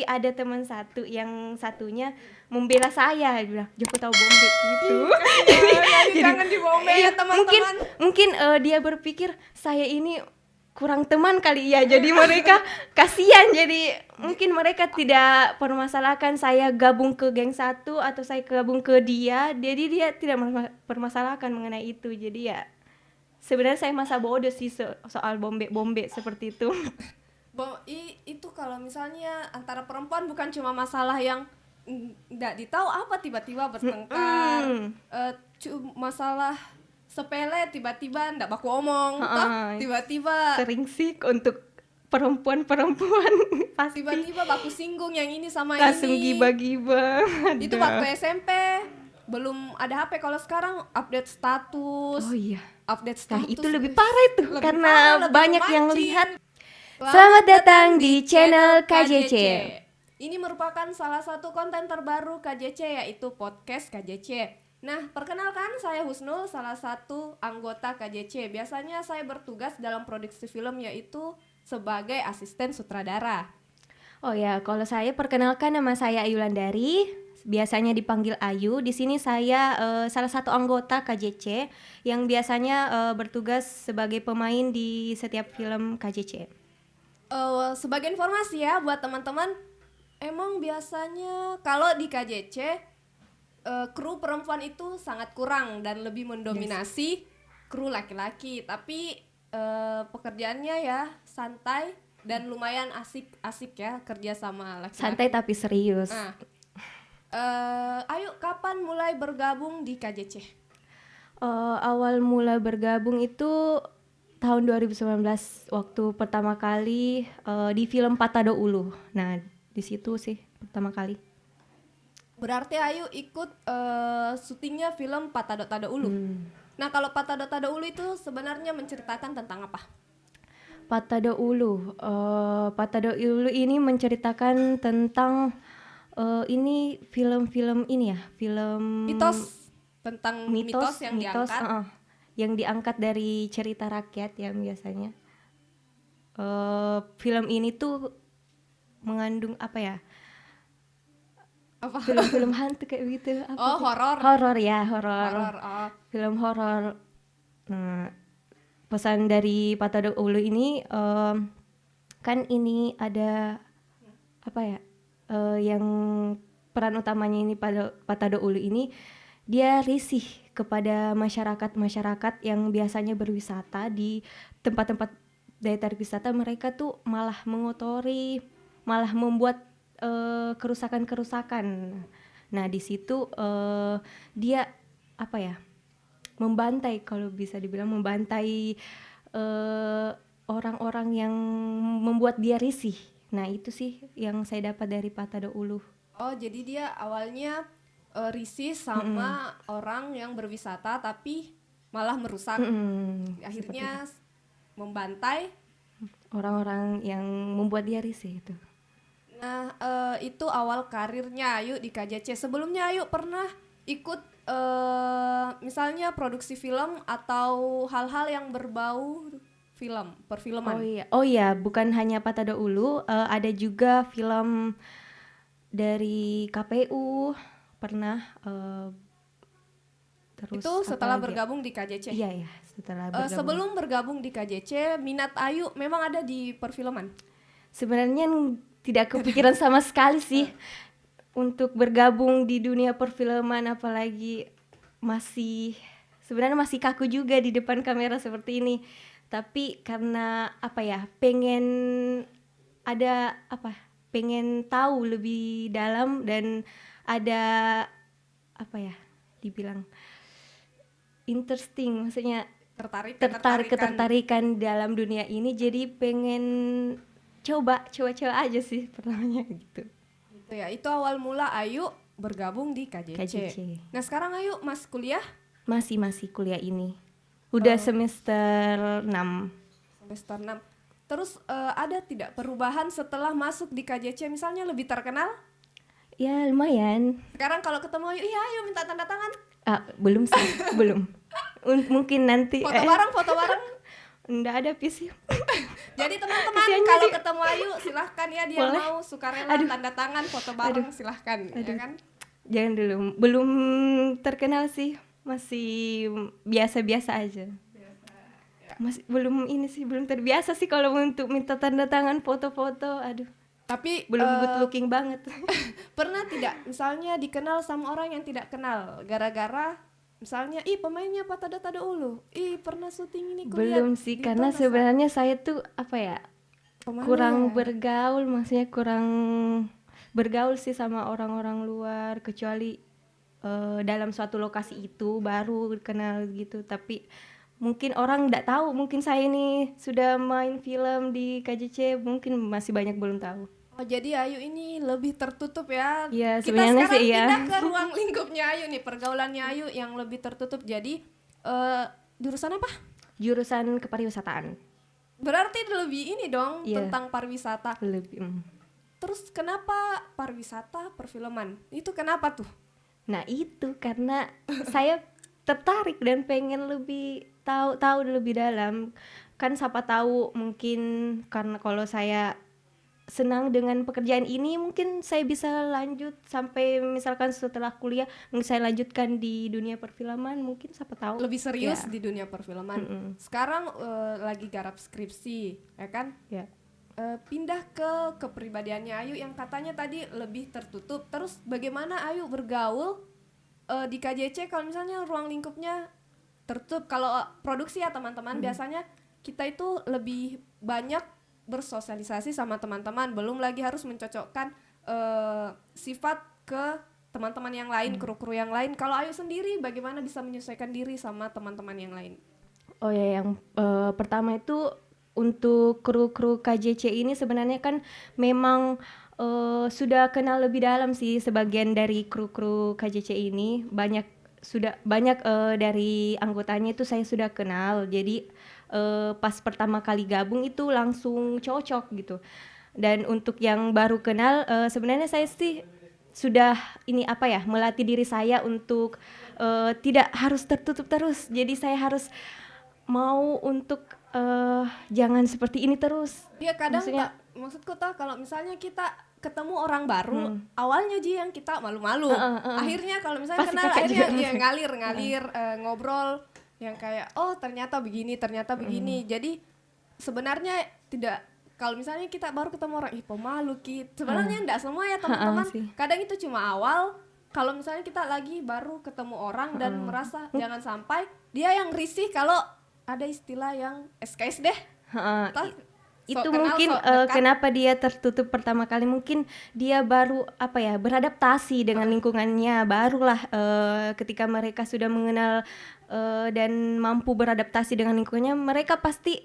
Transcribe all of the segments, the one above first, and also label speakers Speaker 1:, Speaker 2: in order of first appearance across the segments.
Speaker 1: Tapi ada teman satu yang satunya membela saya, dia bilang Joko tahu bombe gitu.
Speaker 2: Jadi jangan dibombe ya teman-teman.
Speaker 1: Mungkin dia berpikir saya ini kurang teman kali ya, jadi mereka kasihan, jadi mungkin mereka tidak permasalahkan saya gabung ke geng satu atau saya gabung ke dia, jadi dia tidak permasalahkan mengenai itu. Jadi ya sebenarnya saya masa bodoh sih soal bombe seperti itu.
Speaker 2: Itu kalau misalnya antara perempuan bukan cuma masalah yang nggak ditahu apa tiba-tiba bertengkar, masalah sepele tiba-tiba ndak baku omong, tiba-tiba
Speaker 1: sering sih untuk perempuan pasti
Speaker 2: tiba-tiba baku singgung yang ini sama
Speaker 1: langsung
Speaker 2: ini.
Speaker 1: giba-giba.
Speaker 2: Itu waktu SMP belum ada HP, kalau sekarang update status.
Speaker 1: Oh iya.
Speaker 2: Update status.
Speaker 1: Nah, itu lebih parah itu karena
Speaker 2: lebih
Speaker 1: banyak
Speaker 2: memancing.
Speaker 1: yang lihat. Selamat datang di channel KJC.
Speaker 2: Ini merupakan salah satu konten terbaru KJC, yaitu podcast KJC. Nah, perkenalkan, saya Husnul, salah satu anggota KJC. Biasanya saya bertugas dalam produksi film, yaitu sebagai asisten sutradara.
Speaker 1: Oh ya, kalau saya perkenalkan, nama saya Ayu Landari, biasanya dipanggil Ayu. Di sini saya salah satu anggota KJC yang biasanya bertugas sebagai pemain di setiap film KJC.
Speaker 2: Sebagai informasi ya buat teman-teman, emang biasanya kalau di KJC kru perempuan itu sangat kurang dan lebih mendominasi kru laki-laki. Tapi pekerjaannya ya santai dan lumayan asik ya kerja sama laki-laki.
Speaker 1: Santai tapi serius.
Speaker 2: Ayo, kapan mulai bergabung di KJC?
Speaker 1: Awal mula bergabung itu tahun 2019 waktu pertama kali di film Patado Ulu. Nah, di situ sih pertama kali.
Speaker 2: Berarti Ayu ikut syutingnya film Patado Ulu. Nah, kalau Patado Ulu itu sebenarnya menceritakan tentang apa?
Speaker 1: Patado Ulu ini menceritakan tentang ini film-film ini ya, film
Speaker 2: mitos, tentang mitos yang diangkat.
Speaker 1: Yang diangkat dari cerita rakyat yang biasanya. Film ini tuh mengandung apa ya? Film-film hantu kayak gitu.
Speaker 2: Horor.
Speaker 1: Horor. Film horor. Nah, pesan dari Patado Ulu ini kan ini ada apa ya? Yang peran utamanya ini pada Patado Ulu ini, dia risih kepada masyarakat yang biasanya berwisata di tempat-tempat daya tarik wisata. Mereka tuh malah mengotori, malah membuat kerusakan. Nah, di situ dia apa ya, membantai, kalau bisa dibilang membantai orang-orang yang membuat dia risih. Nah, itu sih yang saya dapat dari Patado Ulu.
Speaker 2: Oh, jadi dia awalnya risih sama orang yang berwisata tapi malah merusak. Akhirnya membantai
Speaker 1: orang-orang yang membuat dia risih itu.
Speaker 2: Nah, itu awal karirnya Ayu di KJC. Sebelumnya Ayu pernah ikut misalnya produksi film atau hal-hal yang berbau film, perfilman?
Speaker 1: Oh iya, bukan hanya Patado Ulu, ada juga film dari KPU pernah. Terus
Speaker 2: itu setelah bergabung di KJC?
Speaker 1: Iya, setelah bergabung.
Speaker 2: Sebelum bergabung di KJC, minat Ayu memang ada di perfilman?
Speaker 1: Sebenarnya tidak kepikiran sama sekali sih untuk bergabung di dunia perfilman, apalagi sebenarnya masih kaku juga di depan kamera seperti ini. Tapi karena apa ya, pengen tahu lebih dalam dan ada apa ya, dibilang interesting, maksudnya ketertarikan dalam dunia ini, jadi pengen coba aja sih pertamanya gitu.
Speaker 2: Gitu ya, itu awal mula Ayu bergabung di KJC. Nah, sekarang Ayu masih kuliah?
Speaker 1: Masih kuliah ini. Udah semester 6.
Speaker 2: Semester 6. Terus ada tidak perubahan setelah masuk di KJC, misalnya lebih terkenal?
Speaker 1: Ya lumayan.
Speaker 2: Sekarang kalau ketemu Ayu, iya Ayu minta tanda tangan.
Speaker 1: Belum sih, belum. Mungkin nanti.
Speaker 2: Foto bareng?
Speaker 1: Nggak ada PC.
Speaker 2: Jadi teman-teman
Speaker 1: Kasihan
Speaker 2: kalau
Speaker 1: jadi-
Speaker 2: ketemu Ayu silahkan ya, dia
Speaker 1: Boleh.
Speaker 2: mau sukarela
Speaker 1: Aduh.
Speaker 2: tanda tangan foto bareng silahkan ya
Speaker 1: Aduh.
Speaker 2: kan.
Speaker 1: Jangan dulu, belum terkenal sih, masih biasa-biasa aja. Masih belum ini sih, belum terbiasa sih kalau untuk minta tanda tangan foto-foto. Aduh,
Speaker 2: Tapi
Speaker 1: belum good looking banget.
Speaker 2: pernah tidak misalnya dikenal sama orang yang tidak kenal gara-gara misalnya pemainnya Tada Ulu, pernah syuting ini kulihat
Speaker 1: Belum sih,
Speaker 2: di
Speaker 1: karena
Speaker 2: Tonas,
Speaker 1: sebenarnya saya tuh apa ya,
Speaker 2: kemana
Speaker 1: kurang
Speaker 2: ya?
Speaker 1: bergaul, maksudnya kurang bergaul sih sama orang-orang luar, kecuali dalam suatu lokasi itu baru kenal gitu. Tapi mungkin orang nggak tahu, mungkin saya ini sudah main film di KJC, mungkin masih banyak belum tahu.
Speaker 2: Oh, jadi Ayu ini lebih tertutup ya.
Speaker 1: Iya,
Speaker 2: Kita
Speaker 1: sebenarnya
Speaker 2: sekarang
Speaker 1: sih iya.
Speaker 2: pindah ke ruang lingkupnya Ayu nih, pergaulannya Ayu yang lebih tertutup. Jadi jurusan apa?
Speaker 1: Jurusan kepariwisataan.
Speaker 2: Berarti lebih ini dong
Speaker 1: Iya.
Speaker 2: tentang pariwisata.
Speaker 1: Lebih.
Speaker 2: Terus kenapa pariwisata perfilman? Itu kenapa tuh?
Speaker 1: Nah itu karena saya tertarik dan pengen lebih tahu lebih dalam. Kan siapa tahu mungkin karena kalau saya senang dengan pekerjaan ini, mungkin saya bisa lanjut sampai misalkan setelah kuliah mungkin saya lanjutkan di dunia perfilman, mungkin siapa tahu.
Speaker 2: Lebih serius
Speaker 1: Ya.
Speaker 2: di dunia perfilman.
Speaker 1: Mm-mm.
Speaker 2: Sekarang lagi garap skripsi, ya kan?
Speaker 1: Ya.
Speaker 2: Pindah ke kepribadiannya Ayu yang katanya tadi lebih tertutup. Terus bagaimana Ayu bergaul di KJC kalau misalnya ruang lingkupnya tertutup? Kalau produksi ya teman-teman, biasanya kita itu lebih banyak bersosialisasi sama teman-teman, belum lagi harus mencocokkan sifat ke teman-teman yang lain, kru-kru yang lain. Kalau Ayu sendiri bagaimana bisa menyesuaikan diri sama teman-teman yang lain?
Speaker 1: Oh ya, yang pertama itu untuk kru-kru KJC ini sebenarnya kan memang sudah kenal lebih dalam sih. Sebagian dari kru-kru KJC ini banyak dari anggotanya itu saya sudah kenal. Jadi pas pertama kali gabung itu langsung cocok gitu. Dan untuk yang baru kenal sebenarnya saya sih sudah melatih diri saya untuk tidak harus tertutup terus. Jadi saya harus mau untuk jangan seperti ini terus.
Speaker 2: Iya kadang
Speaker 1: Maksudnya-
Speaker 2: maksudku tuh kalau misalnya kita ketemu orang baru, awalnya yang kita malu-malu. Akhirnya kalau misalnya
Speaker 1: Pasti
Speaker 2: kenal
Speaker 1: kakak
Speaker 2: akhirnya
Speaker 1: juga.
Speaker 2: ya ngalir ngobrol yang kayak oh ternyata begini. Jadi sebenarnya tidak, kalau misalnya kita baru ketemu orang pemalu sebenarnya enggak semua ya teman-teman.
Speaker 1: sih.
Speaker 2: Kadang itu cuma awal. Kalau misalnya kita lagi baru ketemu orang dan merasa jangan sampai dia yang risih kalau ada istilah yang SKS deh. Toh,
Speaker 1: Itu
Speaker 2: sok kenal,
Speaker 1: mungkin
Speaker 2: sok dekat.
Speaker 1: kenapa dia tertutup pertama kali, mungkin dia baru beradaptasi dengan lingkungannya, barulah ketika mereka sudah mengenal dan mampu beradaptasi dengan lingkungannya, mereka pasti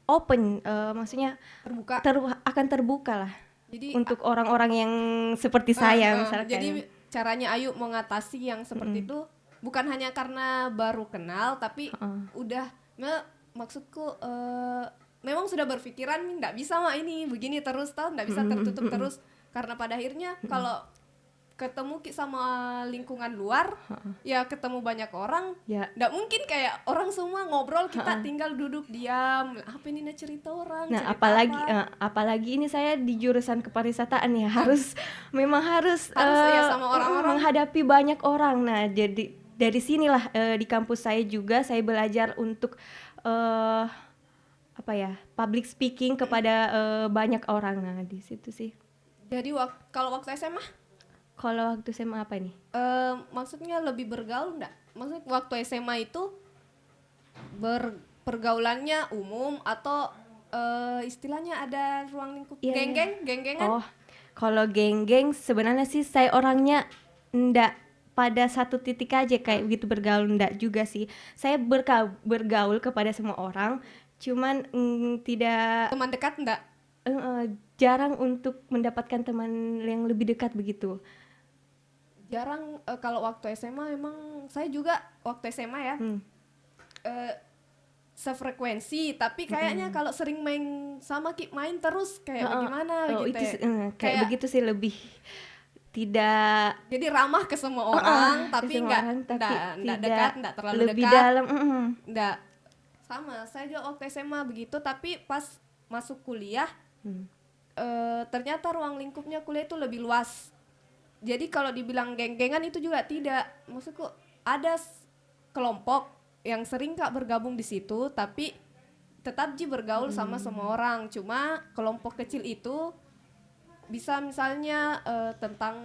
Speaker 1: open, maksudnya
Speaker 2: terbuka.
Speaker 1: akan terbuka lah
Speaker 2: Jadi
Speaker 1: untuk orang-orang yang seperti saya misalkan.
Speaker 2: jadi caranya Ayu mengatasi yang seperti itu bukan hanya karena baru kenal, tapi udah maksudku memang sudah berpikiran nggak bisa mah ini begini terus tau, nggak bisa tertutup terus, karena pada akhirnya kalau ketemu sama lingkungan luar ya ketemu banyak orang,
Speaker 1: Ya.
Speaker 2: nggak mungkin kayak orang semua ngobrol kita tinggal duduk diam, apa ini cerita orang,
Speaker 1: Nah,
Speaker 2: cerita
Speaker 1: apalagi
Speaker 2: apa.
Speaker 1: apalagi ini saya di jurusan kepariwisataan ya, memang harus
Speaker 2: ya sama orang-orang.
Speaker 1: menghadapi banyak orang. Nah, jadi dari sinilah di kampus saya juga saya belajar untuk public speaking kepada banyak orang. Nah, di situ sih.
Speaker 2: Jadi kalau waktu SMA
Speaker 1: Kalau waktu SMA apa nih?
Speaker 2: maksudnya lebih bergaul enggak? Maksudnya waktu SMA itu pergaulannya umum atau istilahnya ada ruang lingkup
Speaker 1: Iya,
Speaker 2: geng-gengan?
Speaker 1: Oh, kalau geng-geng sebenarnya sih saya orangnya ndak pada satu titik aja kayak gitu bergaul, ndak juga sih. Saya bergaul kepada semua orang, cuman tidak
Speaker 2: Teman dekat enggak?
Speaker 1: jarang untuk mendapatkan teman yang lebih dekat begitu.
Speaker 2: Jarang. Kalau waktu SMA memang saya juga waktu SMA ya sefrekuensi, tapi kayaknya kalau sering main sama main terus kayak bagaimana gitu
Speaker 1: Itu
Speaker 2: ya.
Speaker 1: kayak begitu sih, lebih tidak
Speaker 2: Jadi ramah ke semua orang,
Speaker 1: ke
Speaker 2: tapi
Speaker 1: semua
Speaker 2: enggak
Speaker 1: orang, tapi
Speaker 2: enggak dekat, enggak terlalu
Speaker 1: lebih
Speaker 2: dekat.
Speaker 1: dalam.
Speaker 2: Enggak. Sama, saya juga waktu SMA begitu, tapi pas masuk kuliah
Speaker 1: Hmm.
Speaker 2: ternyata ruang lingkupnya kuliah itu lebih luas. Jadi kalau dibilang geng-gengan itu juga tidak. Maksudku ada kelompok yang sering Kak bergabung di situ, tapi tetap bergaul sama semua orang. Cuma kelompok kecil itu bisa misalnya tentang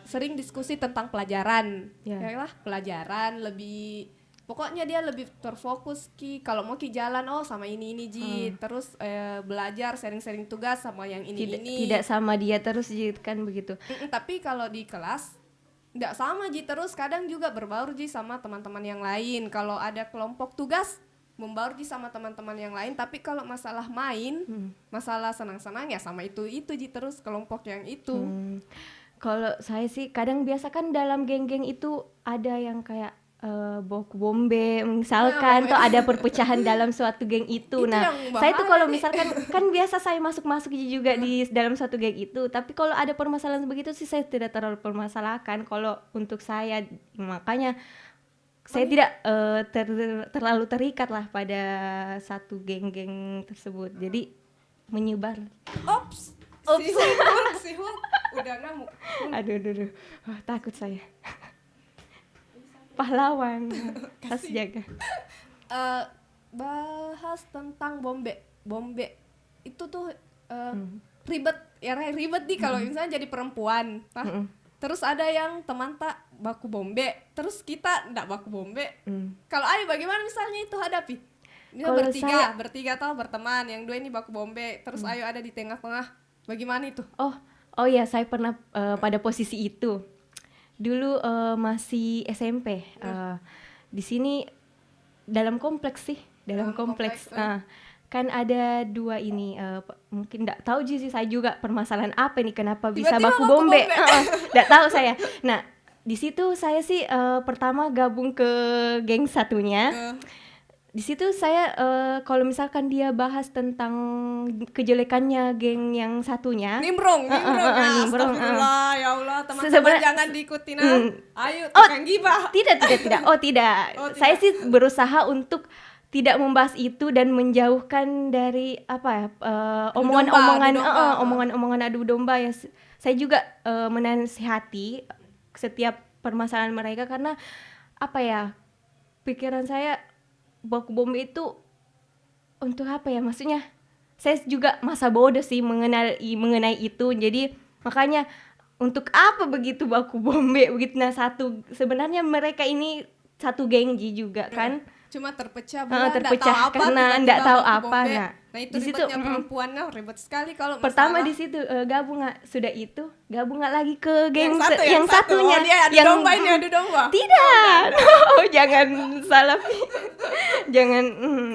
Speaker 2: sering diskusi tentang pelajaran,
Speaker 1: Ya.
Speaker 2: ya lah pelajaran lebih. Pokoknya dia lebih terfokus kalau mau jalan sama ini Ji, terus belajar sharing-sharing tugas sama yang ini.
Speaker 1: Tidak sama dia terus Ji, kan begitu.
Speaker 2: Tapi kalau di kelas nggak sama Ji, terus kadang juga berbaur Ji sama teman-teman yang lain. Kalau ada kelompok tugas membaur Ji sama teman-teman yang lain, tapi kalau masalah main, masalah senang-senang ya sama itu Ji terus kelompok yang itu.
Speaker 1: Kalau saya sih kadang biasa kan dalam geng-geng itu ada yang kayak baku bombe misalkan, atau ada perpecahan dalam suatu geng itu. Nah, saya tuh kalau misalkan kan biasa saya masuk juga di dalam suatu geng itu, tapi kalau ada permasalahan begitu sih saya tidak terlalu permasalahkan kalau untuk saya. Makanya saya tidak terlalu terikat lah pada satu geng-geng tersebut. Jadi menyebar.
Speaker 2: Ops. Si Hulk udah ngamuk.
Speaker 1: Aduh. Takut saya. Pahlawan harus jaga.
Speaker 2: Bahas tentang bombe itu tuh ribet nih kalau misalnya jadi perempuan. Terus ada yang teman tak baku bombe, terus kita ndak baku bombe. Kalau Ayu bagaimana misalnya itu hadapi? Kalau bertiga atau berteman, yang dua ini baku bombe, terus Ayu ada di tengah-tengah. Bagaimana itu?
Speaker 1: Oh ya, saya pernah pada posisi itu. Dulu masih SMP. Di sini dalam kompleks sih, dalam kompleks. Kan ada dua ini, mungkin nggak tahu sih saya juga permasalahan apa nih, kenapa bisa baku bombe. Nggak tahu saya. Nah, di situ saya sih pertama gabung ke geng satunya. Di situ saya kalau misalkan dia bahas tentang kejelekannya geng yang satunya,
Speaker 2: nimbrong. Astagfirullah, ya Allah, teman-teman jangan diikuti Ayo tukang gibah.
Speaker 1: Tidak. Tidak. Saya sih berusaha untuk tidak membahas itu dan menjauhkan dari omongan adu domba ya. Saya juga menasihati setiap permasalahan mereka, karena pikiran saya baku bombe itu untuk apa ya, maksudnya saya juga masa bodoh sih mengenai itu. Jadi makanya untuk apa begitu baku bombe begitu. Nah, sebenarnya mereka ini satu gengji juga kan,
Speaker 2: cuma terpecah
Speaker 1: karena enggak tahu apa.
Speaker 2: Nah itu
Speaker 1: di situ
Speaker 2: perempuan ribet sekali kalau
Speaker 1: pertama di situ gabung nggak lagi ke geng yang
Speaker 2: Oh,
Speaker 1: satunya.
Speaker 2: dia adu domba.
Speaker 1: Tidak. Jangan salah. Jangan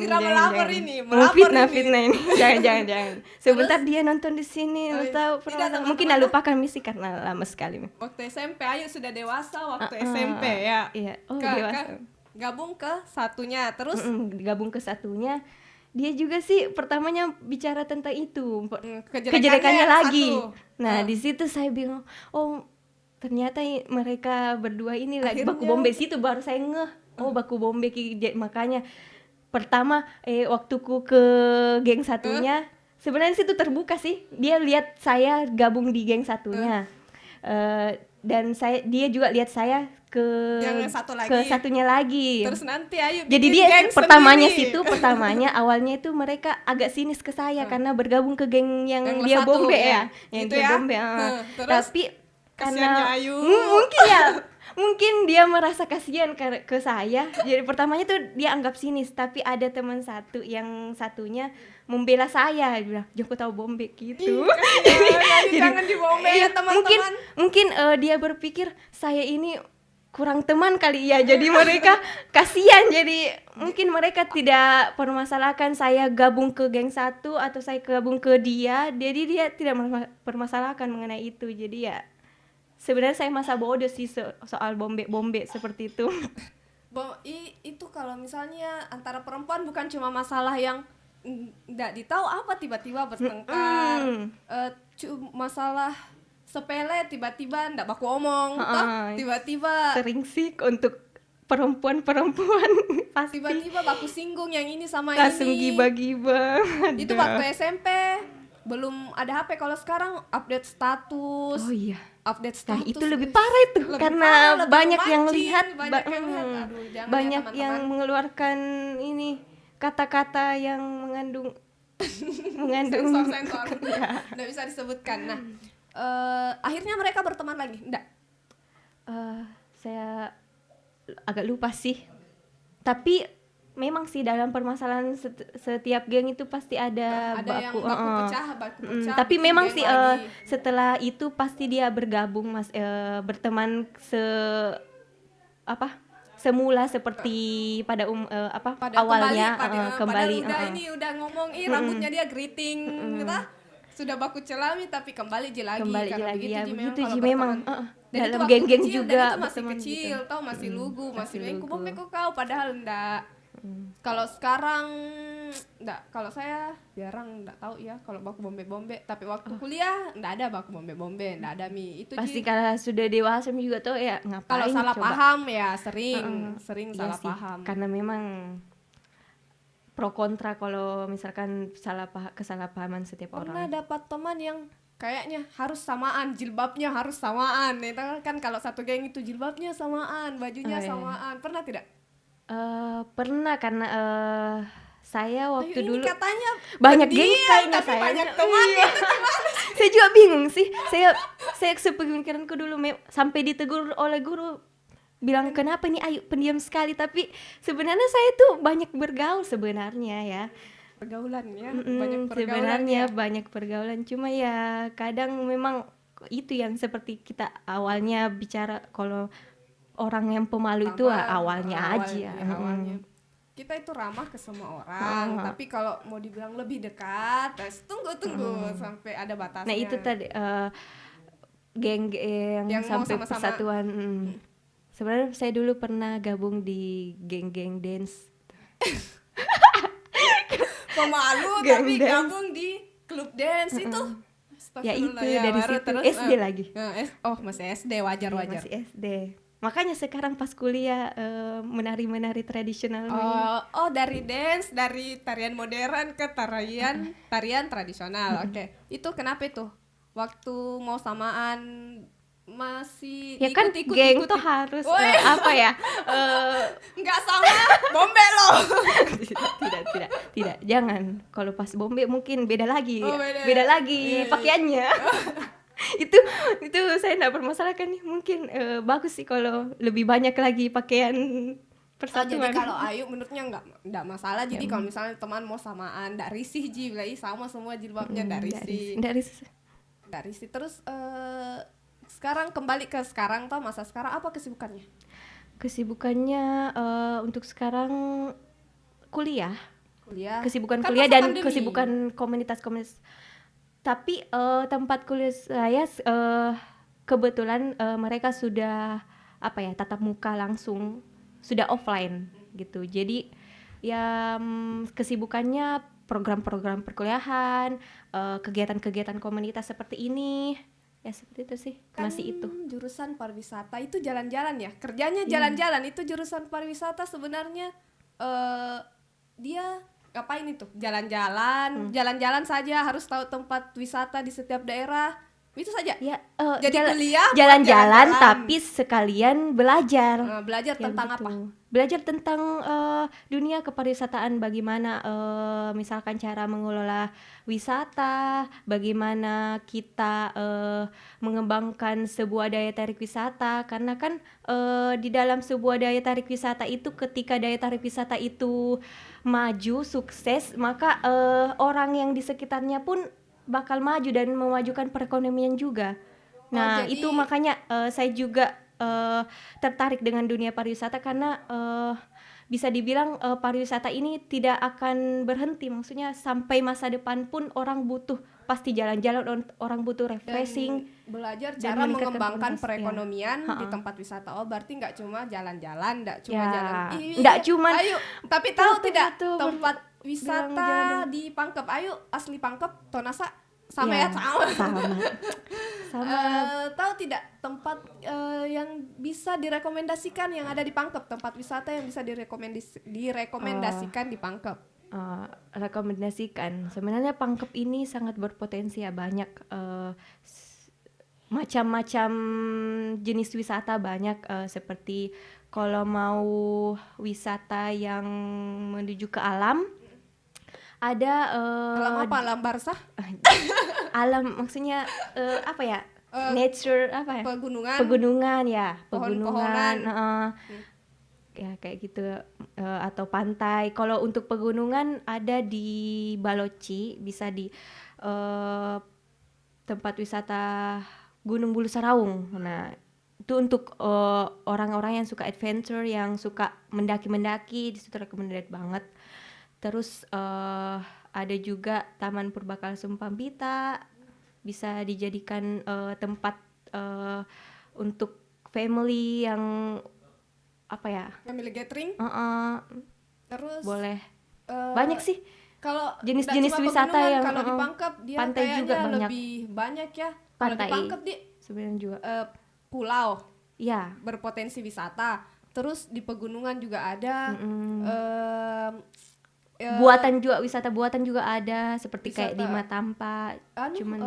Speaker 2: melapor ini.
Speaker 1: Fitnah ini. Jangan. Sebentar dia nonton di sini atau mungkin lupakan misi karena lama sekali.
Speaker 2: Waktu SMP Ayu sudah dewasa waktu SMP ya.
Speaker 1: Iya. Dewasa.
Speaker 2: Gabung ke satunya terus
Speaker 1: gabung ke satunya. Dia juga sih pertamanya bicara tentang itu,
Speaker 2: kejelekannya
Speaker 1: lagi. Nah, di situ saya bingung. Ternyata mereka berdua ini lagi baku bombe. Situ baru saya ngeh. Baku bombe. Makanya pertama waktuku ke geng satunya, sebenarnya situ terbuka sih. Dia lihat saya gabung di geng satunya. Dan dia juga lihat saya ke satunya lagi.
Speaker 2: Terus nanti Ayu
Speaker 1: jadi dia pertamanya awalnya itu mereka agak sinis ke saya karena bergabung ke geng yang dia bombe ya. Yang dia bombe. Tapi karena mungkin dia merasa kasihan ke saya. Jadi pertamanya tuh dia anggap sinis, tapi ada teman yang satunya membela saya, dia bilang Joko tahu bombe gitu.
Speaker 2: Jadi jangan dibombe ya teman-teman.
Speaker 1: Mungkin dia berpikir saya ini kurang teman kali ya, jadi mereka kasihan. Jadi mungkin mereka tidak permasalahkan saya gabung ke geng satu atau saya gabung ke dia. Jadi dia tidak permasalahkan mengenai itu. Jadi ya sebenarnya saya masa bodoh sih soal bombe seperti itu.
Speaker 2: Itu kalau misalnya antara perempuan bukan cuma masalah yang nggak ditahu apa tiba-tiba bertengkar, masalah sepele tiba-tiba ndak baku omong, tiba-tiba
Speaker 1: sering sih untuk perempuan pasti
Speaker 2: Tiba-tiba baku singgung yang ini sama
Speaker 1: langsung
Speaker 2: ini.
Speaker 1: giba-giba.
Speaker 2: Itu waktu SMP belum ada HP. Kalau sekarang update status.
Speaker 1: Oh iya.
Speaker 2: Update
Speaker 1: Nah
Speaker 2: status.
Speaker 1: itu lebih parah itu
Speaker 2: Lebih
Speaker 1: karena
Speaker 2: parah, lebih
Speaker 1: banyak yang
Speaker 2: memancing,
Speaker 1: lihat,
Speaker 2: banyak yang lihat. Aduh, jangan ya,
Speaker 1: banyak
Speaker 2: teman-teman.
Speaker 1: yang mengeluarkan ini kata-kata yang mengandung
Speaker 2: Sensor.
Speaker 1: Ya.
Speaker 2: Nggak bisa disebutkan. Nah, akhirnya mereka berteman lagi. Enggak.
Speaker 1: Saya agak lupa sih. Tapi memang sih dalam permasalahan setiap geng itu pasti ada
Speaker 2: Yang baku pecah.
Speaker 1: Tapi
Speaker 2: bikin
Speaker 1: memang
Speaker 2: geng
Speaker 1: sih
Speaker 2: lagi.
Speaker 1: setelah itu pasti dia bergabung berteman semula seperti pada awalnya kembali
Speaker 2: udah ini udah ngomong rambutnya dia keriting gitu. Sudah baku celami tapi kembali lagi karena
Speaker 1: lagi ya begitu
Speaker 2: kalau
Speaker 1: Ji memang
Speaker 2: dan
Speaker 1: dalam
Speaker 2: itu
Speaker 1: geng-geng
Speaker 2: kecil,
Speaker 1: juga
Speaker 2: dan itu masih
Speaker 1: berteman
Speaker 2: kecil
Speaker 1: gitu.
Speaker 2: tau masih lugu masih main
Speaker 1: lugu.
Speaker 2: kubombe kau padahal enggak. Kalau sekarang enggak, kalau saya jarang enggak tahu ya kalau baku bombe tapi waktu kuliah enggak ada baku bombe enggak ada itu
Speaker 1: pasti
Speaker 2: Ji.
Speaker 1: karena sudah dewasa juga tuh ya ngapain
Speaker 2: Kalau salah
Speaker 1: coba.
Speaker 2: paham ya sering
Speaker 1: Iya
Speaker 2: salah
Speaker 1: sih,
Speaker 2: paham.
Speaker 1: karena memang pro kontra kalau misalkan kesalahpahaman setiap
Speaker 2: Pernah
Speaker 1: orang.
Speaker 2: dapat teman yang kayaknya harus samaan, jilbabnya harus samaan. Itu kan kalau satu geng itu jilbabnya samaan, bajunya
Speaker 1: iya.
Speaker 2: samaan. Pernah tidak?
Speaker 1: Pernah karena saya waktu
Speaker 2: Ini
Speaker 1: dulu
Speaker 2: katanya
Speaker 1: banyak
Speaker 2: pendiam,
Speaker 1: geng kayaknya
Speaker 2: tapi
Speaker 1: saya.
Speaker 2: banyak teman.
Speaker 1: Iya. Saya juga bingung sih. Saya sepemikiranku dulu sampai ditegur oleh guru bilang kenapa nih Ayu pendiam sekali, tapi sebenarnya saya tuh banyak bergaul sebenarnya ya.
Speaker 2: Pergaulannya
Speaker 1: Sebenarnya banyak pergaulan, cuma ya kadang memang itu yang seperti kita awalnya bicara kalau orang yang pemalu itu awalnya aja.
Speaker 2: Awalnya. Kita itu ramah ke semua orang, tapi kalau mau dibilang lebih dekat, tunggu sampai ada batasnya.
Speaker 1: Nah itu tadi geng-geng yang sampai
Speaker 2: sama-sama.
Speaker 1: persatuan. Sebenarnya saya dulu pernah gabung di geng-geng dance.
Speaker 2: Pemalu tapi gabung di klub dance itu.
Speaker 1: Ya itu
Speaker 2: Ya,
Speaker 1: dari
Speaker 2: baru
Speaker 1: situ
Speaker 2: terus,
Speaker 1: SD lagi.
Speaker 2: Masih SD wajar.
Speaker 1: Masih SD. Makanya sekarang pas kuliah menari tradisional.
Speaker 2: Dari dance, dari tarian modern ke tarian tradisional. Oke. Itu kenapa itu? Waktu mau samaan masih
Speaker 1: ya kan geng tuh harus
Speaker 2: nggak sama bombe loh.
Speaker 1: tidak jangan, kalau pas bombe mungkin beda lagi
Speaker 2: Iya.
Speaker 1: pakaiannya. itu saya enggak permasalahkan nih, mungkin bagus sih kalau lebih banyak lagi pakaian persatuan.
Speaker 2: Jadi kalau Ayu menurutnya enggak masalah. Jadi kalau misalnya teman mau samaan enggak risih Ji, sama semua jilbabnya enggak risih. Terus sekarang kembali ke sekarang toh, masa sekarang apa kesibukannya?
Speaker 1: Untuk sekarang kuliah. Kesibukan
Speaker 2: Kan
Speaker 1: kuliah
Speaker 2: masa
Speaker 1: dan
Speaker 2: pandemi.
Speaker 1: kesibukan komunitas. Tapi tempat kuliah saya kebetulan mereka sudah tatap muka langsung, sudah offline gitu. Jadi ya kesibukannya program-program perkuliahan, kegiatan-kegiatan komunitas seperti ini. Ya seperti itu sih,
Speaker 2: Kan
Speaker 1: masih itu.
Speaker 2: Jurusan pariwisata itu jalan-jalan ya, kerjanya jalan-jalan. Itu jurusan pariwisata sebenarnya dia ngapain itu? Jalan-jalan saja, harus tahu tempat wisata di setiap daerah. Itu saja.
Speaker 1: Ya,
Speaker 2: Jadi kuliah buat
Speaker 1: jalan-jalan tapi sekalian belajar.
Speaker 2: Belajar
Speaker 1: Ya,
Speaker 2: tentang
Speaker 1: betul.
Speaker 2: apa?
Speaker 1: Belajar tentang dunia kepariwisataan, bagaimana misalkan cara mengelola wisata, bagaimana kita mengembangkan sebuah daya tarik wisata, karena kan di dalam sebuah daya tarik wisata itu, ketika daya tarik wisata itu maju, sukses, maka orang yang di sekitarnya pun bakal maju dan memajukan perekonomian juga. Nah,
Speaker 2: jadi
Speaker 1: itu makanya saya juga tertarik dengan dunia pariwisata, karena bisa dibilang pariwisata ini tidak akan berhenti. Maksudnya sampai masa depan pun orang butuh pasti jalan-jalan, orang butuh refreshing.
Speaker 2: Dan belajar
Speaker 1: dan
Speaker 2: cara
Speaker 1: meningkatkan
Speaker 2: mengembangkan
Speaker 1: kualitas,
Speaker 2: perekonomian
Speaker 1: ya.
Speaker 2: di tempat wisata. Berarti nggak cuma jalan-jalan, nggak cuma
Speaker 1: Ya,
Speaker 2: jalan.
Speaker 1: nggak cuman.
Speaker 2: Ayo, tapi tahu
Speaker 1: Betul,
Speaker 2: tidak
Speaker 1: betul,
Speaker 2: tempat wisata
Speaker 1: jalan.
Speaker 2: di Pangkep? Ayo, asli Pangkep, Tonasa sama ya, sama.
Speaker 1: sama
Speaker 2: tahu tidak tempat yang bisa direkomendasikan yang ada di Pangkep, tempat wisata yang bisa direkomendasikan di Pangkep?
Speaker 1: rekomendasikan. Sebenarnya Pangkep ini sangat berpotensi ya, banyak macam-macam jenis wisata banyak, seperti kalau mau wisata yang menuju ke alam ada
Speaker 2: Alam apa? Alam barzah?
Speaker 1: alam maksudnya apa ya, nature apa ya,
Speaker 2: Pegunungan?
Speaker 1: pegunungan ya,
Speaker 2: Pohon-pohonan.
Speaker 1: ya kayak gitu, atau pantai. Kalau untuk pegunungan ada di Baloci, bisa di tempat wisata Gunung Bulu Saraung. Nah itu untuk orang-orang yang suka adventure, yang suka mendaki-mendaki, di situ recommended banget. Terus ada juga Taman Purbakala Sumpampita, bisa dijadikan tempat untuk family yang apa ya,
Speaker 2: Family gathering. Terus
Speaker 1: boleh
Speaker 2: eh,
Speaker 1: banyak sih
Speaker 2: kalau
Speaker 1: jenis-jenis
Speaker 2: nggak cuma
Speaker 1: wisata
Speaker 2: pegunungan,
Speaker 1: yang
Speaker 2: kalau di Pangkep dia
Speaker 1: pantai
Speaker 2: kayaknya
Speaker 1: juga banyak.
Speaker 2: lebih banyak ya. Kalau di
Speaker 1: Pantai
Speaker 2: Pangkep
Speaker 1: sebenarnya juga
Speaker 2: pulau
Speaker 1: ya,
Speaker 2: berpotensi wisata. Terus di pegunungan juga ada.
Speaker 1: buatan juga, wisata buatan juga ada, seperti kayak di
Speaker 2: Wisata.
Speaker 1: Matampa. Cuman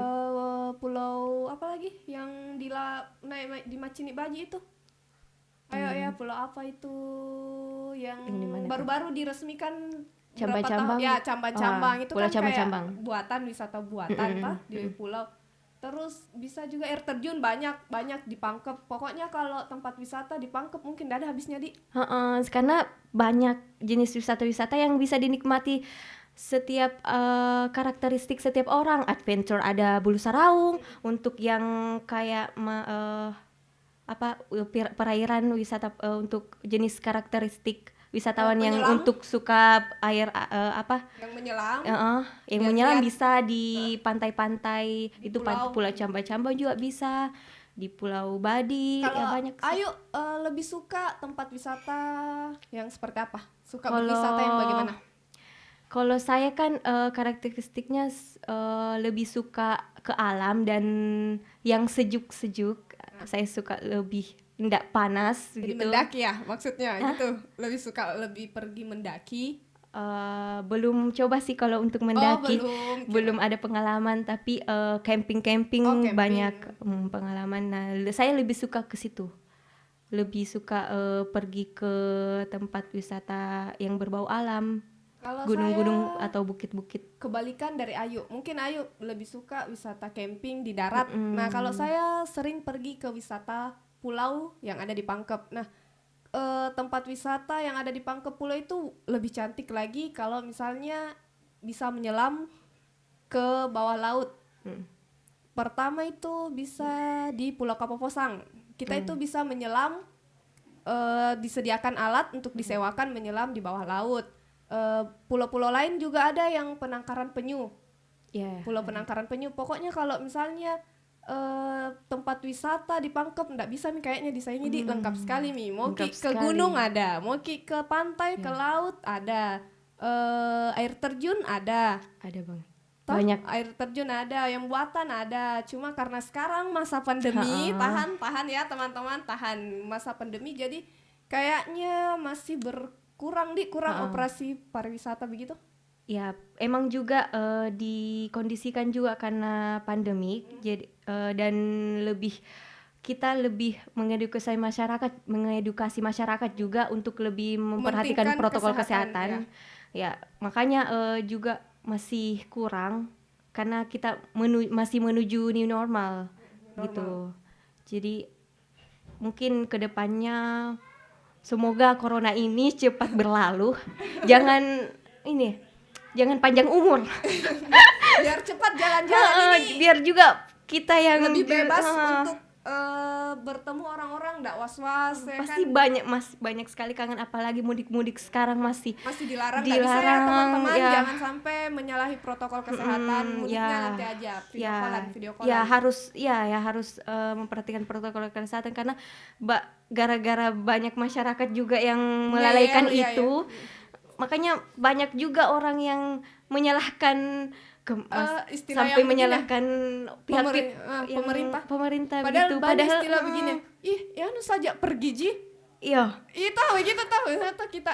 Speaker 2: Pulau apa lagi yang naik di Macini Baji itu? Ayo ya, pulau apa itu yang
Speaker 1: Yang di mana tuh?
Speaker 2: baru-baru diresmikan berapa
Speaker 1: Cambang-Cambang.
Speaker 2: tahun? Ya, Cambang-Cambang itu
Speaker 1: Pulau
Speaker 2: kan kayak
Speaker 1: Cambang-Cambang.
Speaker 2: buatan, wisata buatan di pulau. Terus bisa juga air terjun, banyak di Pangkep. Pokoknya kalau tempat wisata di Pangkep mungkin gak ada habisnya, Di.
Speaker 1: Karena banyak jenis wisata-wisata yang bisa dinikmati setiap karakteristik setiap orang. Adventure ada Bulu Saraung, untuk yang kayak perairan wisata, untuk jenis karakteristik wisatawan yang
Speaker 2: Penyelam.
Speaker 1: untuk suka air
Speaker 2: Yang menyelam.
Speaker 1: yang
Speaker 2: Lihat-lihat.
Speaker 1: menyelam bisa di pantai-pantai,
Speaker 2: Di
Speaker 1: itu
Speaker 2: pulau.
Speaker 1: Pulau Cambang-Cambang juga bisa, di Pulau Badi ya
Speaker 2: Kalau
Speaker 1: banyak sih.
Speaker 2: Ayu lebih suka tempat wisata yang seperti apa? Suka
Speaker 1: Kalau-
Speaker 2: berwisata yang bagaimana?
Speaker 1: Kalau saya kan karakteristiknya lebih suka ke alam dan yang sejuk-sejuk. Saya suka lebih tidak panas
Speaker 2: Jadi
Speaker 1: gitu.
Speaker 2: mendaki ya maksudnya gitu. Lebih suka pergi mendaki.
Speaker 1: Belum coba sih kalau untuk mendaki.
Speaker 2: Belum.
Speaker 1: Ada pengalaman, tapi camping-camping
Speaker 2: camping.
Speaker 1: banyak pengalaman. Nah, saya lebih suka ke situ. Lebih suka pergi ke tempat wisata yang berbau alam,
Speaker 2: Kalau
Speaker 1: gunung-gunung
Speaker 2: saya
Speaker 1: atau bukit-bukit.
Speaker 2: kebalikan dari Ayu. Mungkin Ayu lebih suka wisata camping di darat. Nah, kalau saya sering pergi ke wisata pulau yang ada di Pangkep. Nah, tempat wisata yang ada di Pangkep pulau itu lebih cantik lagi kalau misalnya bisa menyelam ke bawah laut. Pertama itu bisa di Pulau Kapoposang. Kita itu bisa menyelam, disediakan alat untuk disewakan menyelam di bawah laut. Pulau-pulau lain juga ada yang penangkaran penyu.
Speaker 1: Yeah.
Speaker 2: Pulau penangkaran penyu. Pokoknya kalau misalnya tempat wisata di Pangkep nggak bisa nih kayaknya disaingi, di lengkap sekali nih. Mau
Speaker 1: Lengkap
Speaker 2: ke
Speaker 1: sekali.
Speaker 2: gunung ada, mau ke pantai, ke laut ada, air terjun ada.
Speaker 1: Ada bang.
Speaker 2: Toh,
Speaker 1: Banyak.
Speaker 2: air terjun ada, yang buatan ada. Cuma karena sekarang masa pandemi, tahan ya teman-teman, tahan masa pandemi, jadi kayaknya masih kurang operasi pariwisata begitu.
Speaker 1: Ya, emang juga dikondisikan juga karena pandemi, jadi dan kita lebih mengedukasi masyarakat juga untuk lebih memperhatikan
Speaker 2: Mementingkan
Speaker 1: protokol
Speaker 2: kesehatan,
Speaker 1: kesehatan. Ya, makanya juga masih kurang karena kita masih menuju new normal gitu. Jadi mungkin kedepannya semoga corona ini cepat berlalu. Jangan panjang umur.
Speaker 2: Biar cepat jalan-jalan ini.
Speaker 1: Biar juga kita yang
Speaker 2: lebih bebas untuk bertemu orang-orang, nggak was-was ya
Speaker 1: pasti
Speaker 2: kan?
Speaker 1: banyak sekali kangen, apalagi mudik sekarang masih
Speaker 2: dilarang. Nggak bisa ya teman-teman,
Speaker 1: ya.
Speaker 2: jangan sampai menyalahi protokol kesehatan. Mudiknya nanti aja video callan.
Speaker 1: Harus memperhatikan protokol kesehatan karena gara-gara banyak masyarakat juga yang melalaikan itu. Makanya banyak juga orang yang menyalahkan
Speaker 2: istilah
Speaker 1: sampai
Speaker 2: yang begini,
Speaker 1: menyalahkan pihak yang
Speaker 2: pemerintah.
Speaker 1: begitu.
Speaker 2: Padahal istilah begini, ya anu saja pergi ji.
Speaker 1: Iya.
Speaker 2: Tahu gitu tahu. Atau kita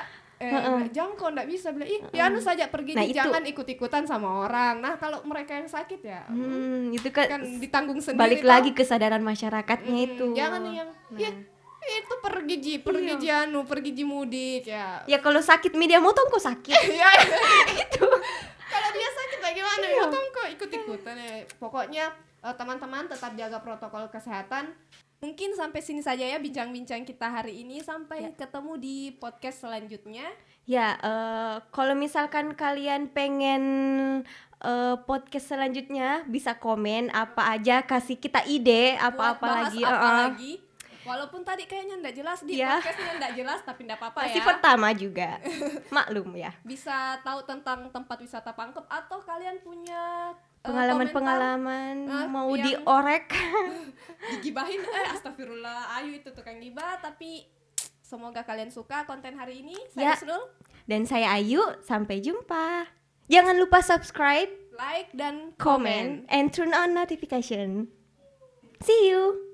Speaker 2: jangan kok nggak bisa bilang ya anu saja pergi
Speaker 1: Nah,
Speaker 2: jangan ikut-ikutan sama orang. Nah kalau mereka yang sakit ya
Speaker 1: itu kan
Speaker 2: ditanggung sendiri.
Speaker 1: Balik lagi kesadaran masyarakatnya itu.
Speaker 2: Jangan yang itu pergi ji anu pergi ji mudik ya.
Speaker 1: Ya kalau sakit media motong kok sakit.
Speaker 2: Ya itu. Kalau dia sakit bagaimana motong kok ikut-ikutan ya. Pokoknya teman-teman tetap jaga protokol kesehatan. Mungkin sampai sini saja ya bincang-bincang kita hari ini. Sampai ketemu di podcast selanjutnya. Ya,
Speaker 1: kalau misalkan kalian pengen podcast selanjutnya bisa komen apa aja, kasih kita ide apa-apa lagi.
Speaker 2: Lagi. Walaupun tadi kayaknya nggak jelas di podcastnya nggak jelas, tapi nggak apa-apa ya.
Speaker 1: Masih pertama juga, maklum ya.
Speaker 2: Bisa tahu tentang tempat wisata Pangkep atau kalian punya
Speaker 1: pengalaman mau diorek,
Speaker 2: digibahin, astagfirullah, Ayu itu tukang gibah, tapi semoga kalian suka konten hari ini. Saya Snul
Speaker 1: dan saya Ayu, sampai jumpa. Jangan lupa subscribe,
Speaker 2: like dan
Speaker 1: comment, and turn on notification. See you.